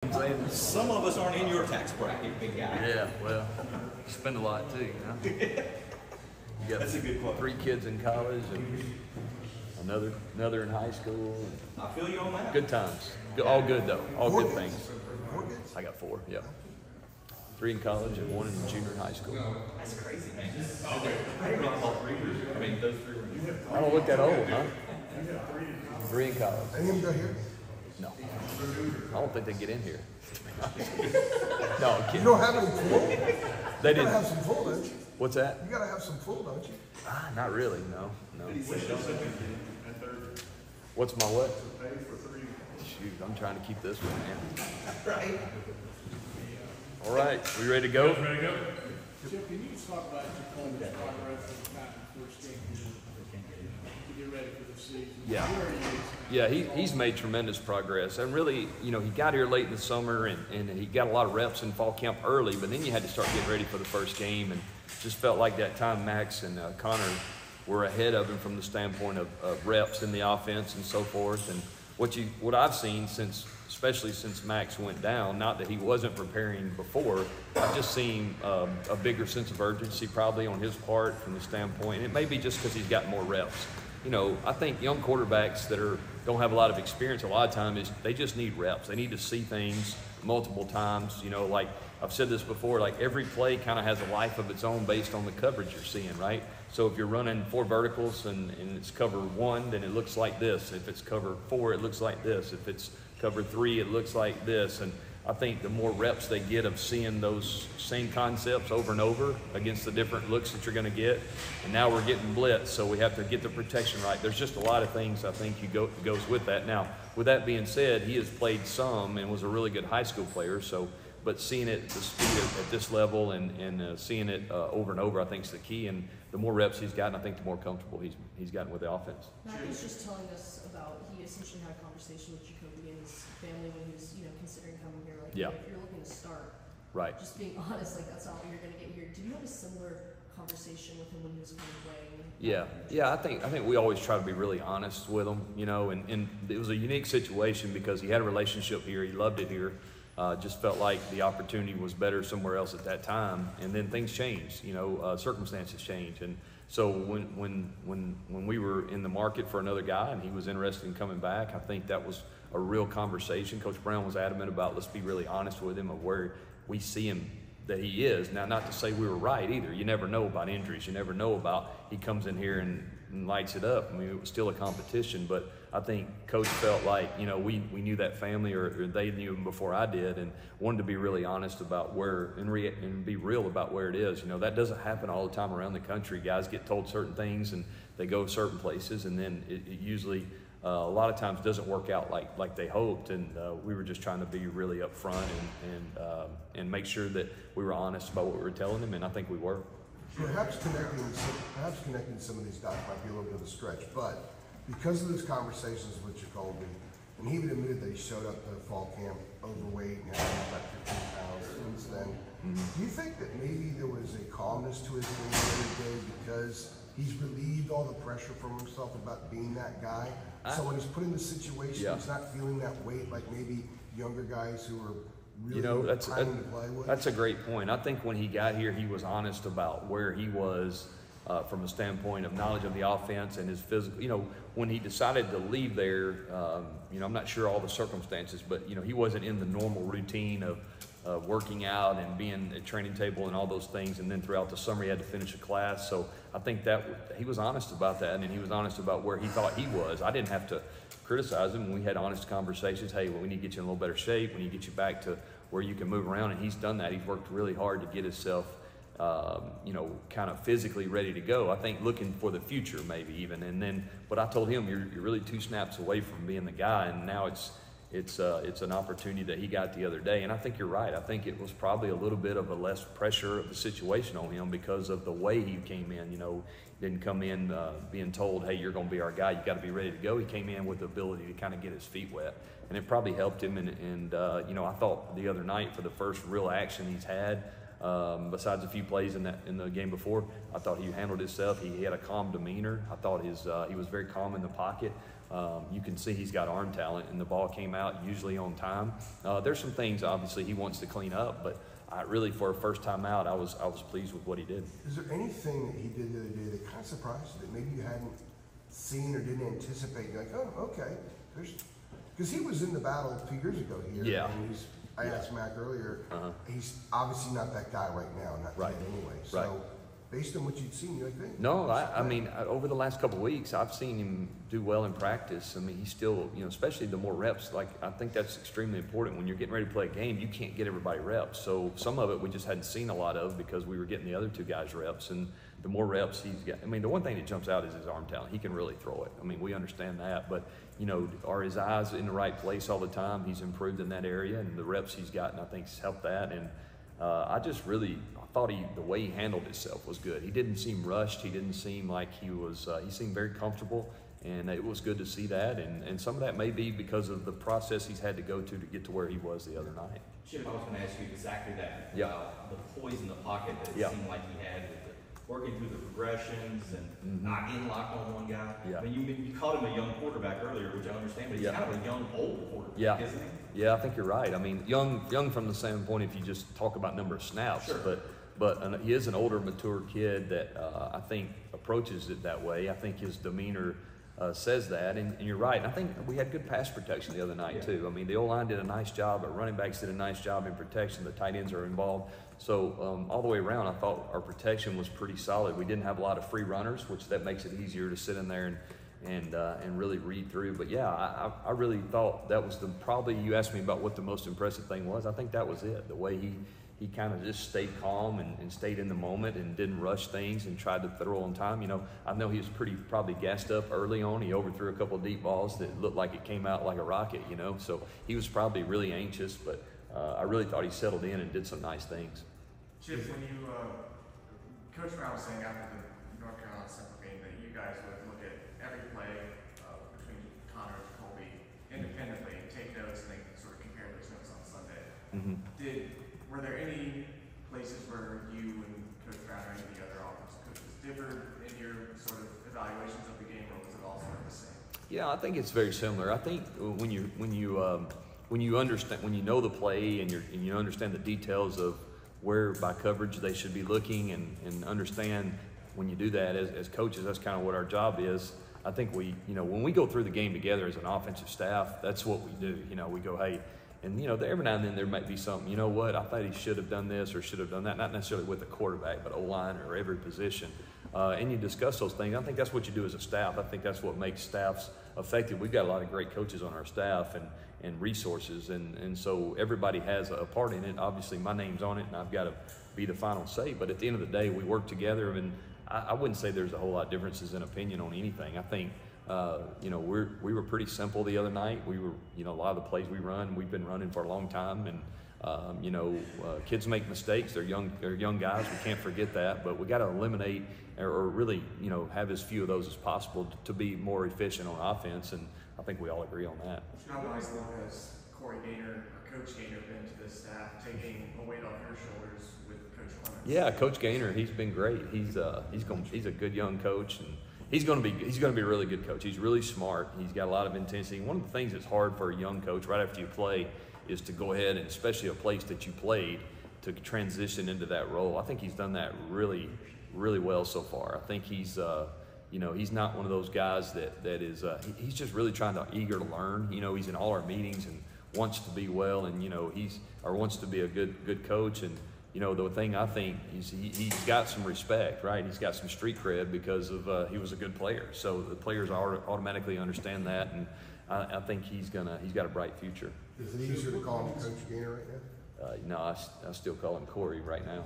Some of us aren't in your tax bracket, big guy. Yeah, well, you spend a lot too, you know. You got That's a good quote. 3 kids in college and another in high school. I feel you on that. Good times. All good though. All good things. I got 4. Yeah. 3 in college and 1 in junior high school. That's crazy, man. I didn't realize all 3 were. I mean, those 3 were. I don't look that old, huh? 3 in college. Any of them go here? No. I don't think they get in here. No, I'm kidding. You don't have any full? They You didn't. gotta have some full, don't you? What's that? You gotta have some full, don't you? Not really. No. What's my what? Shoot, I'm trying to keep this one, man. Right. All right, we ready to go? Ready to go? Chip, can you just talk about Jacoby's progress in the first game to get ready for the season? Yeah. Where he is now? Yeah, he's made tremendous progress. And really, you know, he got here late in the summer and he got a lot of reps in fall camp early, but then you had to start getting ready for the first game. And just felt like that time Max and Connor were ahead of him from the standpoint of reps in the offense and so forth. And what I've seen especially since Max went down, not that he wasn't preparing before, I've just seen a bigger sense of urgency probably on his part from the standpoint. And it may be just because he's got more reps. You know, I think young quarterbacks that don't have a lot of experience, a lot of times they just need reps. They need to see things multiple times. You know, like I've said this before, like every play kind of has a life of its own based on the coverage you're seeing, right? So if you're running 4 verticals and it's cover 1, then it looks like this. If it's cover 4, it looks like this. If it's cover 3, it looks like this. And I think the more reps they get of seeing those same concepts over and over against the different looks that you're going to get, and now we're getting blitz, so we have to get the protection right. There's just a lot of things I think goes with that. Now, with that being said, he has played some and was a really good high school player. But seeing it the speed at this level and seeing it over and over, I think is the key. And the more reps he's gotten, I think the more comfortable he's gotten with the offense. Matt was just telling us about he essentially had a conversation with Jacoby and his family when he was, considering coming here. Like, Yeah. if you're looking to start, Right. just being honest, like that's not what you're going to get here. Did you have a similar conversation with him when he was kind of playing? Yeah. I think we always try to be really honest with him, and it was a unique situation because he had a relationship here. He loved it here. Just felt like the opportunity was better somewhere else at that time, and then things changed. Circumstances change, and so when we were in the market for another guy and he was interested in coming back, I think that was a real conversation. Coach Brown was adamant about let's be really honest with him of where we see him that he is. Now, not to say we were right either. You never know about injuries. You never know about he comes in here and lights it up. I mean, it was still a competition, but I think Coach felt like, we knew that family or they knew him before I did and wanted to be really honest about where and be real about where it is. That doesn't happen all the time around the country. Guys get told certain things and they go certain places, and then it usually a lot of times doesn't work out like they hoped. And we were just trying to be really upfront and make sure that we were honest about what we were telling him, and I think we were. Perhaps connecting some of these guys might be a little bit of a stretch, but because of those conversations with Jacoby, and he even admitted that he showed up to fall camp overweight and had about 15 pounds since then, do you think that maybe there was a calmness to his game the other day because he's relieved all the pressure from himself about being that guy? So when he's put in the situation, he's not feeling that weight like maybe younger guys who are really trying to play with? That's a great point. I think when he got here, he was honest about where he was from a standpoint of knowledge of the offense and his physical. When he decided to leave there, I'm not sure all the circumstances, but he wasn't in the normal routine of working out and being at training table and all those things. And then throughout the summer, he had to finish a class. So I think that he was honest about that, and he was honest about where he thought he was. I didn't have to criticize him. We had honest conversations. Hey, we need to get you in a little better shape. We need to get you back to where you can move around. And he's done that. He's worked really hard to get himself, kind of physically ready to go. I think looking for the future maybe even. And then, but I told him, you're really 2 snaps away from being the guy. And now it's an opportunity that he got the other day. And I think you're right. I think it was probably a little bit of a less pressure of the situation on him because of the way he came in. Didn't come in being told, hey, you're going to be our guy. You got to be ready to go. He came in with the ability to kind of get his feet wet. And it probably helped him. And I thought the other night for the first real action he's had, besides a few plays in the game before, I thought he handled himself. He had a calm demeanor. I thought he was very calm in the pocket. You can see he's got arm talent, and the ball came out usually on time. There's some things obviously he wants to clean up, but really for a first time out, I was pleased with what he did. Is there anything that he did the other day that kind of surprised you that maybe you hadn't seen or didn't anticipate? You're like, oh, okay, because he was in the battle 2 years ago here. Yeah. And I asked Mac earlier. He's obviously not that guy right now, not Right. yet anyway. So, Right. based on what you'd seen, you're like, hey, No, I mean, over the last couple of weeks, I've seen him do well in practice. I mean, he's still, especially the more reps, like, I think that's extremely important. When you're getting ready to play a game, you can't get everybody reps. So some of it we just hadn't seen a lot of because we were getting the other two guys reps. And the more reps he's got, I mean, the one thing that jumps out is his arm talent. He can really throw it. I mean, we understand that. But, are his eyes in the right place all the time? He's improved in that area, and the reps he's gotten, I think, has helped that. And I thought the way he handled himself was good. He didn't seem rushed. He didn't seem like he seemed very comfortable, and it was good to see that. And some of that may be because of the process he's had to go to get to where he was the other night. Chip, I was going to ask you exactly that. Yeah. About the poise in the pocket that it Yeah. seemed like he had with working through the progressions and not in lock on one guy. Yeah. I mean, you called him a young quarterback earlier, which I understand, but he's Yeah. kind of a young, old quarterback, Yeah. isn't he? Yeah, I think you're right. I mean, young from the standpoint if you just talk about number of snaps, Sure. but he is an older, mature kid that I think approaches it that way. I think his demeanor says that, and you're right. And I think we had good pass protection the other night too. I mean, the O-line did a nice job, our running backs did a nice job in protection. The tight ends are involved. So all the way around, I thought our protection was pretty solid. We didn't have a lot of free runners, which that makes it easier to sit in there and really read through. But yeah, I really thought that was probably, you asked me about what the most impressive thing was. I think that was it. The way he kind of just stayed calm and stayed in the moment and didn't rush things and tried to throw on time. I know he was probably gassed up early on. He overthrew a couple of deep balls that looked like it came out like a rocket, So he was probably really anxious, but I really thought he settled in and did some nice things. Chip, when you, Coach Brown was saying after the North Carolina Central game that you guys would look at every play between Connor and Jacoby independently and take notes and then sort of compare those notes on Sunday. Were there any places where you and Coach Brown or any of the other offensive coaches differed in your sort of evaluations of the game, or was it all sort of the same? Yeah, I think it's very similar. I think when you understand, when you know the play and you understand the details of where by coverage they should be looking and understand when you do that as coaches, that's kind of what our job is. I think when we go through the game together as an offensive staff, that's what we do. We go, hey, and every now and then there might be something, what, I thought he should have done this or should have done that, not necessarily with the quarterback, but O-line or every position. And you discuss those things. I think that's what you do as a staff. I think that's what makes staffs effective. We've got a lot of great coaches on our staff and resources, and so everybody has a part in it. Obviously, my name's on it, and I've got to be the final say. But at the end of the day, we work together, and I wouldn't say there's a whole lot of differences in opinion on anything. I think we were pretty simple the other night. We were, a lot of the plays we've been running for a long time, and kids make mistakes. They're young guys. We can't forget that, but we got to eliminate or really, have as few of those as possible to be more efficient on offense. And I think we all agree on that. How long has Corey Gaynor or Coach Gaynor been to this staff, taking a weight off your shoulders with Coach Clemens? Yeah, Coach Gaynor, he's been great. He's a good young coach, and he's going to be a really good coach. He's really smart. He's got a lot of intensity. One of the things that's hard for a young coach right after you play is to go ahead and, especially a place that you played, to transition into that role. I think he's done that really, really well so far. I think he's he's not one of those guys that is he's just really eager to learn. He's in all our meetings and wants to be well, and wants to be a good coach. And the thing I think is he's got some respect, right? He's got some street cred because of he was a good player. So the players automatically understand that, and I think he's got a bright future. Is it easier to call him Coach Gaynor right now? No, I still call him Corey right now.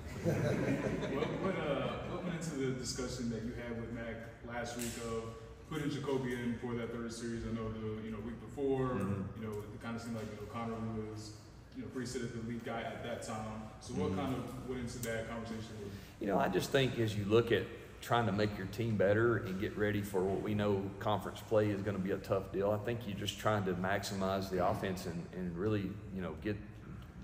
What went into the discussion that you had with Mac last week of putting Jacoby in for that third series? I know the week before, it kind of seemed like Connor was pretty set as the lead guy at that time. So what kind of went into that conversation with you? I just think as you look at trying to make your team better and get ready for what we know conference play is going to be a tough deal. I think you're just trying to maximize the offense and really,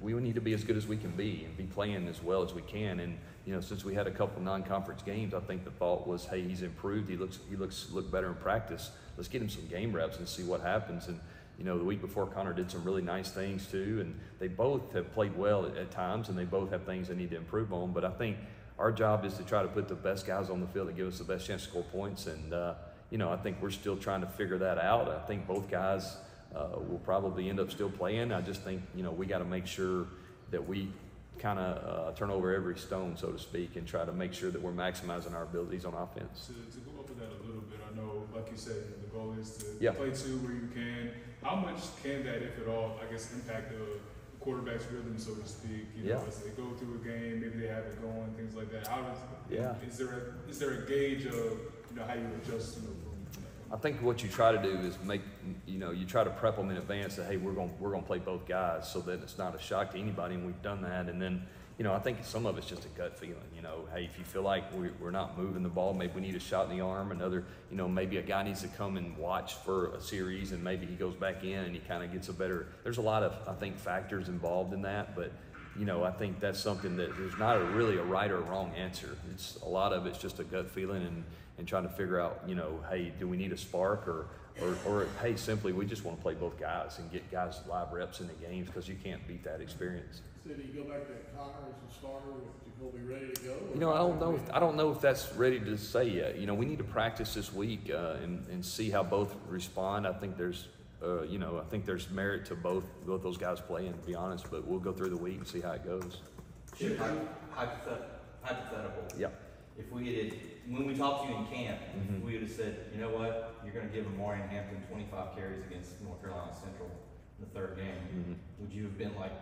we need to be as good as we can be and be playing as well as we can. And you know, since we had a couple non-conference games, I think the thought was, hey, he's improved. He look better in practice. Let's get him some game reps and see what happens. And you know, the week before, Connor did some really nice things too, and they both have played well at times, and they both have things they need to improve on. But I think our job is to try to put the best guys on the field that give us the best chance to score points. And you know, I think we're still trying to figure that out. I think both guys will probably end up still playing. I just think, you know, we got to make sure that we kind of turn over every stone, so to speak, and try to make sure that we're maximizing our abilities on offense. To go over that a little bit, I know, like you said, the goal is to Yeah. play two where you can. How much can that, if at all, I guess, impact the quarterback's rhythm, so to speak? You know, as they go through a game, maybe they have it going, things like that. How does is there a gauge of, you know, how you adjust, you know, from I think what you try to do is you try to prep them in advance that, hey, we're going to play both guys, so that it's not a shock to anybody, and we've done that. And then, you know, I think some of it's just a gut feeling. You know, hey, if you feel like we're not moving the ball, maybe we need a shot in the arm. Another, you know, maybe a guy needs to come and watch for a series, and maybe he goes back in and he kind of gets a better. There's a lot of, I think, factors involved in that, but you know, I think that's something that there's not really a right or wrong answer. It's a lot of it's just a gut feeling and trying to figure out, you know, hey, do we need a spark or hey, simply we just want to play both guys and get guys live reps in the games, because you can't beat that experience. So do you go back to Connor as a starter with Jacoby ready to go? You know, I don't know if that's ready to say yet. You know, we need to practice this week and see how both respond. I think there's you know, I think there's merit to both those guys playing, to be honest. But we'll go through the week and see how it goes. Chip, hypothetical. Yeah. If we had, when we talked to you in camp, if we would have said, you know what, you're going to give Amarian Hampton 25 carries against North Carolina Central in the third game, would you have been like,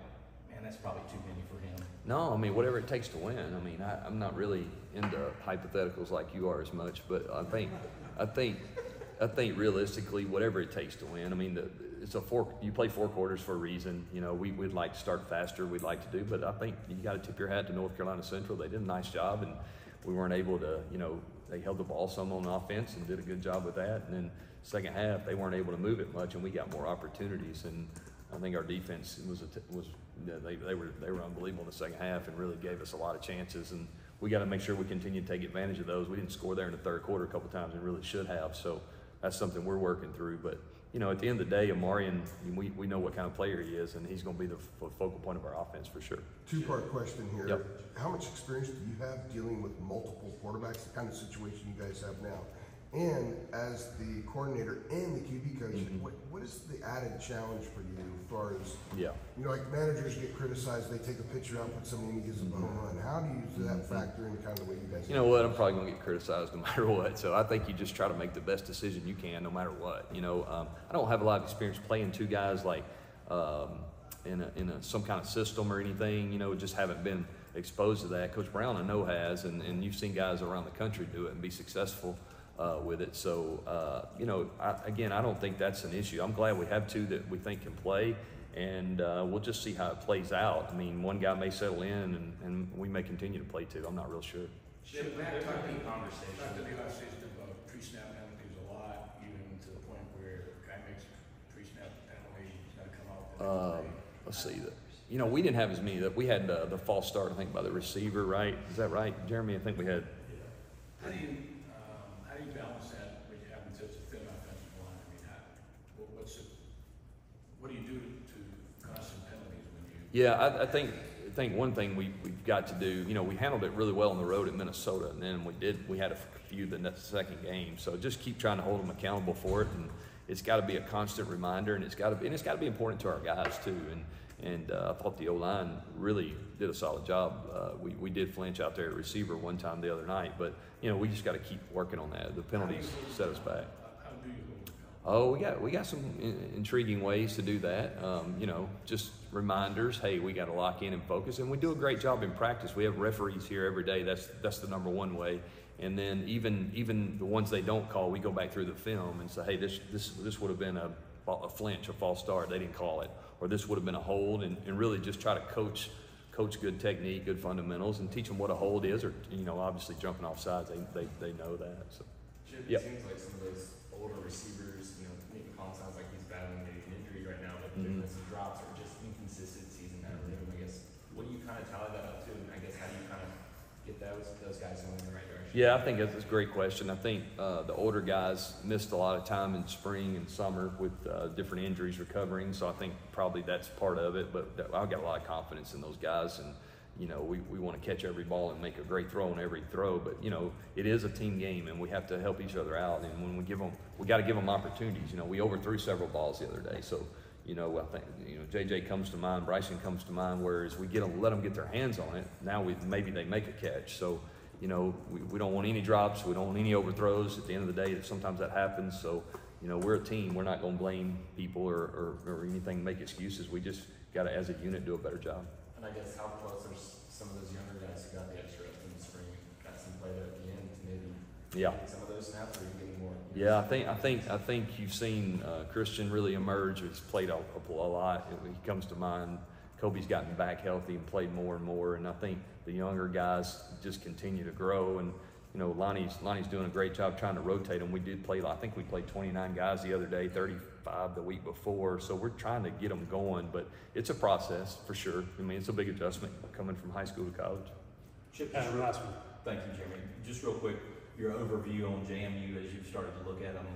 man, that's probably too many for him? No, I mean, whatever it takes to win. I mean, I'm not really into hypotheticals like you are as much, but I think realistically, whatever it takes to win. I mean, you play 4 quarters for a reason. You know, we'd like to start faster. We'd like to do, but I think you got to tip your hat to North Carolina Central. They did a nice job, and we weren't able to. You know, they held the ball some on offense and did a good job with that. And then second half, they weren't able to move it much, and we got more opportunities. And I think our defense they were unbelievable in the second half and really gave us a lot of chances. And we got to make sure we continue to take advantage of those. We didn't score there in the third quarter a couple times and really should have. So that's something we're working through. But, you know, at the end of the day, Amarian, we know what kind of player he is, and he's going to be the focal point of our offense for sure. 2-part question here. Yep. How much experience do you have dealing with multiple quarterbacks, the kind of situation you guys have now? And as the coordinator and the QB coach, what is the added challenge for you as far as, you know, like managers get criticized, they take a picture out, put somebody in, gives them a home run. How do you that factor into kind of the way you guys You know what, I'm probably going to get criticized no matter what, so I think you just try to make the best decision you can no matter what. You know, I don't have a lot of experience playing 2 guys like in some kind of system or anything, you know, just haven't been exposed to that. Coach Brown I know has, and you've seen guys around the country do it and be successful with it. So, you know, I don't think that's an issue. I'm glad we have 2 that we think can play, and we'll just see how it plays out. I mean, one guy may settle in, and we may continue to play 2. I'm not real sure. Chip, we had a conversation. Talked to the conversation about pre-snap penalties a lot, even to the point where a guy makes pre-snap penalty, he's got to come out. Let's see that. You know, we didn't have as many. We had the false start, I think, by the receiver, right? Is that right, Jeremy? I think we had. How do you balance that when you have such a thin offensive line? I mean, what do you do to constant penalties when you? Yeah, I think one thing we've got to do. You know, we handled it really well on the road at Minnesota, and then we had a few the second game. So just keep trying to hold them accountable for it, and it's got to be a constant reminder, and it's got to be important to our guys too. And I thought the O-line really did a solid job. We did flinch out there at receiver one time the other night, but you know, we just got to keep working on that. The penalties set us back. How do you Oh, we got some intriguing ways to do that. You know, just reminders. Hey, we got to lock in and focus, and we do a great job in practice. We have referees here every day. That's the number one way. And then even the ones they don't call, we go back through the film and say, hey, this would have been a flinch, a false start. They didn't call it, or this would have been a hold, and really just try to coach good technique, good fundamentals, and teach them what a hold is, or you know, obviously jumping off sides. They know that. So, Chip, yep. It seems like some of those older receivers, you know, Nick Collins sounds like he's battling maybe an injury right now, but there's been some drops or just inconsistencies in that rhythm. Yeah, I think that's a great question. I think the older guys missed a lot of time in spring and summer with different injuries recovering, so I think probably that's part of it. But I've got a lot of confidence in those guys, and we want to catch every ball and make a great throw on every throw. But it is a team game, and we have to help each other out. And when we got to give them opportunities. We overthrew several balls the other day, so. I think JJ comes to mind, Bryson comes to mind. Whereas we let them get their hands on it. Now maybe they make a catch. So we don't want any drops. We don't want any overthrows. At the end of the day, sometimes that happens. So we're a team. We're not going to blame people or anything, make excuses. We just got to, as a unit, do a better job. And I guess how close are some of those younger guys who got the extra reps in the spring, got some play there at the end to maybe some of those snaps, or are you getting more? Yeah, I think you've seen Christian really emerge. He's played a lot. He comes to mind. Kobe's gotten back healthy and played more and more. And I think the younger guys just continue to grow. And Lonnie's doing a great job trying to rotate them. We did play. I think we played 29 guys the other day, 35 the week before. So we're trying to get them going. But it's a process for sure. It's a big adjustment coming from high school to college. Chip, thank you, Jeremy. Just real quick, your overview on JMU as you've started to look at them,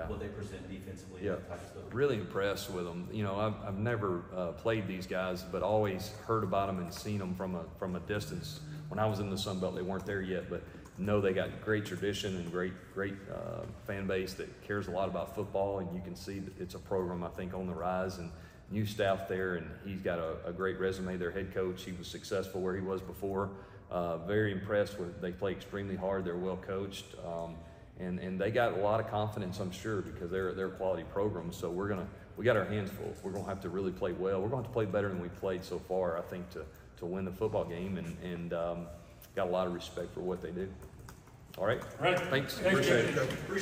what they present defensively, that type of stuff. Really impressed with them. I've never played these guys, but always heard about them and seen them from a distance. When I was in the Sun Belt, they weren't there yet, but know they got great tradition and great fan base that cares a lot about football, and you can see that it's a program, I think, on the rise, and new staff there, and he's got a great resume. Their head coach, he was successful where he was before. Very impressed with. They play extremely hard. They're well coached, and they got a lot of confidence, I'm sure, because they're a quality program. So we got our hands full. We're gonna have to really play well. We're going to have to play better than we played so far, I think, to win the football game, and got a lot of respect for what they do. All right. Right. Thanks. Appreciate it. Appreciate it.